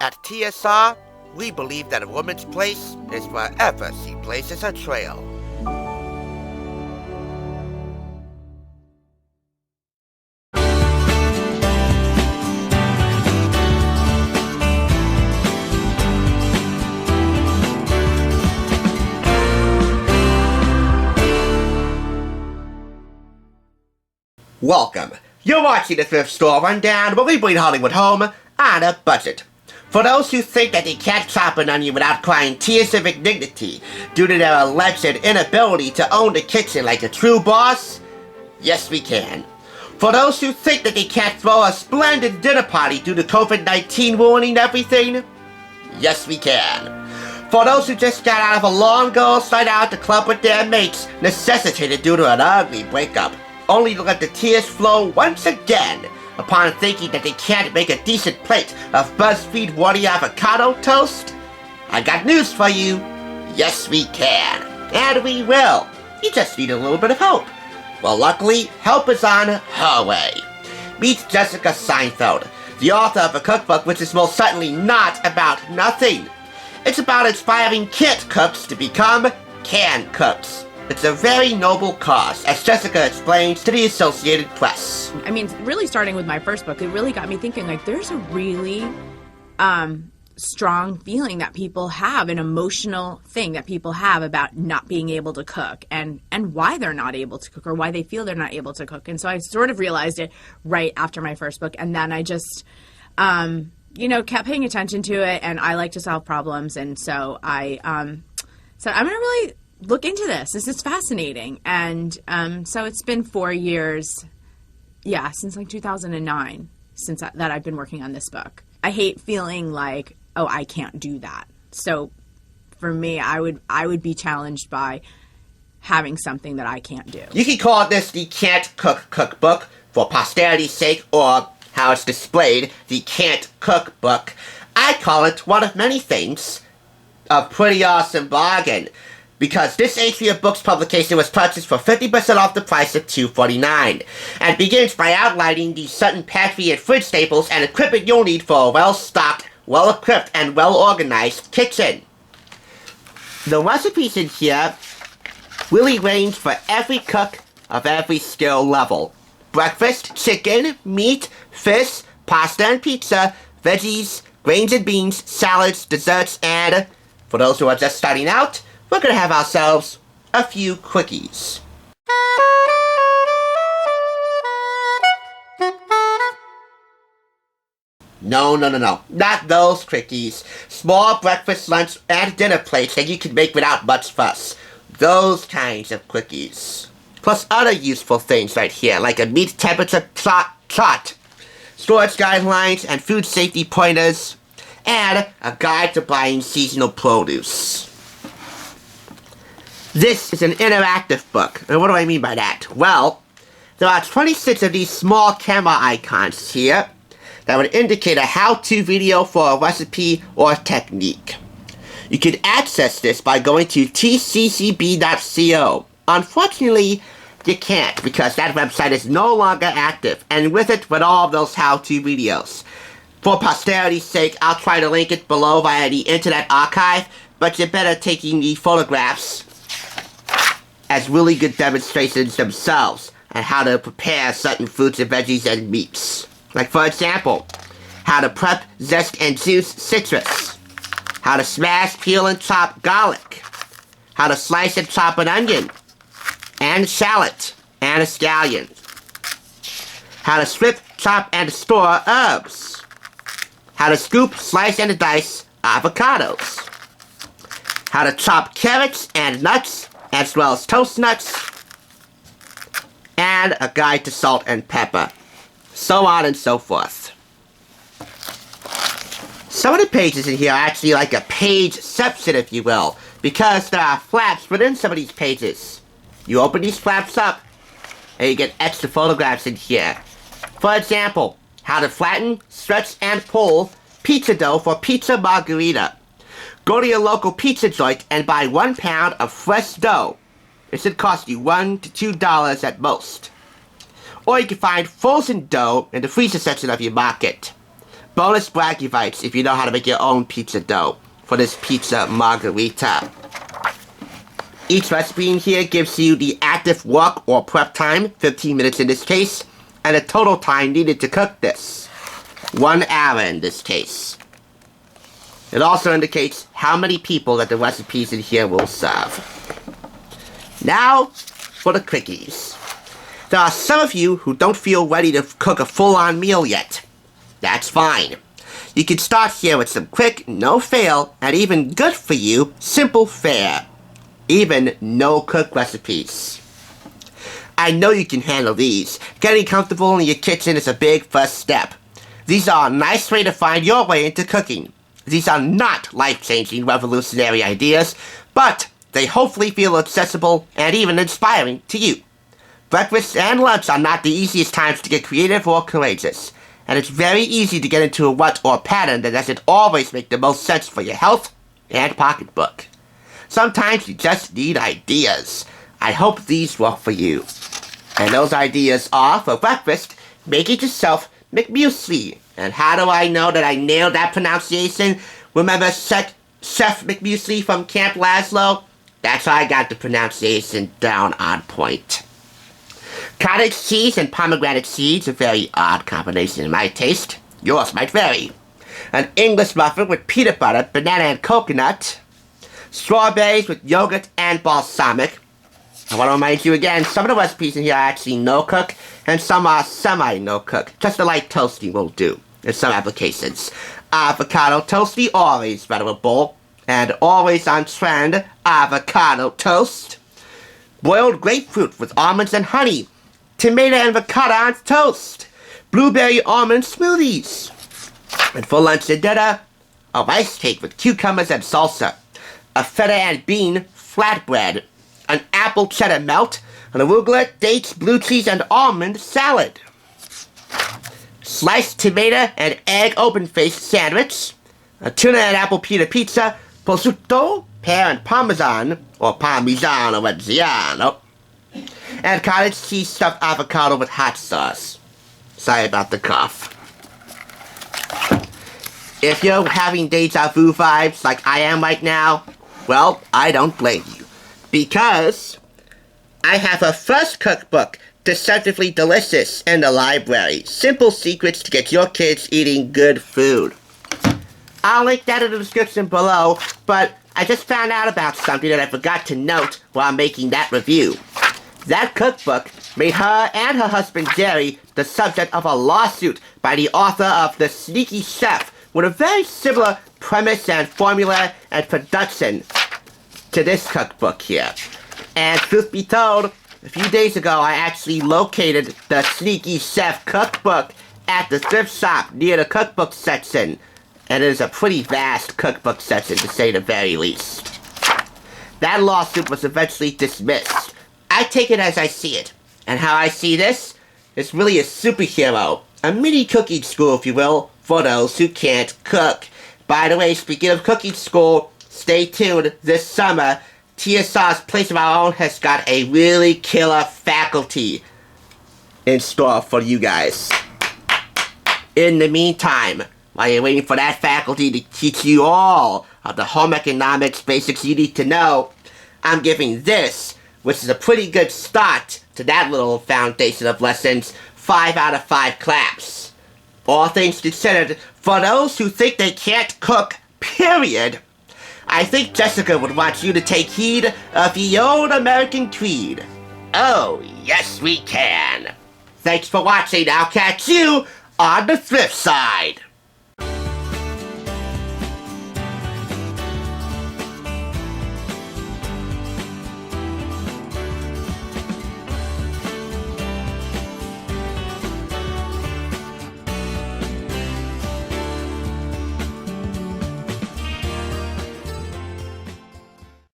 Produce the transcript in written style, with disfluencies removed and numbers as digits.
At TSR, we believe that a woman's place is wherever she places her trail. Welcome. You're watching the Thrift Store Rundown, where we bring Hollywood home on a budget. For those who think that they can't chop an onion without crying tears of indignity due to their alleged inability to own the kitchen like a true boss, yes we can. For those who think that they can't throw a splendid dinner party due to COVID-19 ruining everything, yes we can. For those who just got out of a long girls' night out at the club with their mates, necessitated due to an ugly breakup, only to let the tears flow once again upon thinking that they can't make a decent plate of BuzzFeed-worthy avocado toast? I got news for you. Yes, we can. And we will. You just need a little bit of help. Well, luckily, help is on her way. Meet Jessica Seinfeld, the author of a cookbook which is most certainly not about nothing. It's about inspiring can't cooks to become can cooks. It's a very noble cause, as Jessica explains to the Associated Press. I mean, really starting with my first book, it really got me thinking, like, there's a really strong feeling that people have, an emotional thing that people have about not being able to cook and why they're not able to cook or why they feel they're not able to cook. And so I sort of realized it right after my first book. And then I just, kept paying attention to it, and I like to solve problems. And so I said, I'm going to really look into this. This is fascinating. And so it's been 4 years, since like 2009, since that I've been working on this book. I hate feeling like, oh, I can't do that. So for me, I would be challenged by having something that I can't do. You can call this the Can't Cook Cookbook for posterity's sake, or how it's displayed, the Can't Cook Book. I call it one of many things, a pretty awesome bargain, because this HVA Books publication was purchased for 50% off the price of $2.49, and begins by outlining the Sutton pantry and fridge staples and equipment you'll need for a well-stocked, well-equipped, and well-organized kitchen. The recipes in here really range for every cook of every skill level. Breakfast, chicken, meat, fish, pasta and pizza, veggies, grains and beans, salads, desserts, and, for those who are just starting out, we're gonna have ourselves a few quickies. No, not those quickies. Small breakfast, lunch, and dinner plates that you can make without much fuss. Those kinds of quickies. Plus other useful things right here, like a meat temperature chart, storage guidelines and food safety pointers, and a guide to buying seasonal produce. This is an interactive book. And what do I mean by that? Well, there are 26 of these small camera icons here that would indicate a how-to video for a recipe or technique. You can access this by going to tccb.co. Unfortunately, you can't, because that website is no longer active, and with it went all of those how-to videos. For posterity's sake, I'll try to link it below via the Internet Archive, but you're better taking the photographs as really good demonstrations themselves on how to prepare certain fruits and veggies and meats. Like, for example, how to prep, zest, and juice citrus, how to smash, peel, and chop garlic, how to slice and chop an onion, and shallot, and a scallion, how to strip, chop, and store herbs, how to scoop, slice, and dice avocados, how to chop carrots and nuts, as well as toast nuts, and a guide to salt and pepper, so on and so forth. Some of the pages in here are actually like a pageception, if you will, because there are flaps within some of these pages. You open these flaps up, and you get extra photographs in here. For example, how to flatten, stretch, and pull pizza dough for pizza margherita. Go to your local pizza joint and buy 1 pound of fresh dough. It should cost you $1 to $2 at most. Or you can find frozen dough in the freezer section of your market. bonus bragging rights if you know how to make your own pizza dough for this pizza margarita. Each recipe in here gives you the active work or prep time, 15 minutes in this case, and the total time needed to cook this, 1 hour in this case. It also indicates how many people that the recipes in here will serve. Now, for the quickies. There are some of you who don't feel ready to cook a full-on meal yet. That's fine. You can start here with some quick, no-fail, and even good-for-you, simple fare. Even no-cook recipes. I know you can handle these. Getting comfortable in your kitchen is a big first step. These are a nice way to find your way into cooking. These are not life-changing, revolutionary ideas, but they hopefully feel accessible and even inspiring to you. Breakfast and lunch are not the easiest times to get creative or courageous, and it's very easy to get into a rut or pattern that doesn't always make the most sense for your health and pocketbook. Sometimes you just need ideas. I hope these work for you. And those ideas are, for breakfast, make it yourself McMuesli. And how do I know that I nailed that pronunciation? Remember Chef McMuesli from Camp Laszlo? That's how I got the pronunciation down on point. Cottage cheese and pomegranate seeds, a very odd combination in my taste. Yours might vary. An English muffin with peanut butter, banana, and coconut. Strawberries with yogurt and balsamic. I want to remind you again, some of the recipes in here are actually no-cook, and some are semi-no-cook. Just a light toasting will do in some applications. Avocado toasty, always venerable, and always on trend, avocado toast. Boiled grapefruit with almonds and honey. Tomato and ricotta on toast. Blueberry almond smoothies. And for lunch and dinner, a rice cake with cucumbers and salsa. A feta and bean flatbread. An apple cheddar melt. An arugula, dates, blue cheese, and almond salad. Sliced tomato and egg open-faced sandwich. A tuna and apple pita pizza. Prosciutto, pear and parmesan, or parmigiano reggiano. And cottage cheese stuffed avocado with hot sauce. Sorry about the cough. If you're having deja vu vibes like I am right now, well, I don't blame you. Because I have a first cookbook, deceptively delicious, in the library. Simple secrets to get your kids eating good food. I'll link that in the description below, but I just found out about something that I forgot to note while making that review. That cookbook made her and her husband Jerry the subject of a lawsuit by the author of The Sneaky Chef, with a very similar premise and formula and production to this cookbook here. And truth be told, a few days ago I actually located The Sneaky Chef cookbook at the thrift shop near the cookbook section. And it is a pretty vast cookbook section, to say the very least. That lawsuit was eventually dismissed. I take it as I see it. And how I see this is really a superhero. A mini cooking school, if you will, for those who can't cook. By the way, speaking of cooking school, stay tuned. This summer, TSR's Place of Our Own has got a really killer faculty in store for you guys. In the meantime, while you're waiting for that faculty to teach you all of the home economics basics you need to know, I'm giving this, which is a pretty good start to that little foundation of lessons, 5 out of 5 claps. All things considered, for those who think they can't cook, period, I think Jessica would want you to take heed of the old American creed. Oh, yes we can. Thanks for watching. I'll catch you on the thrift side.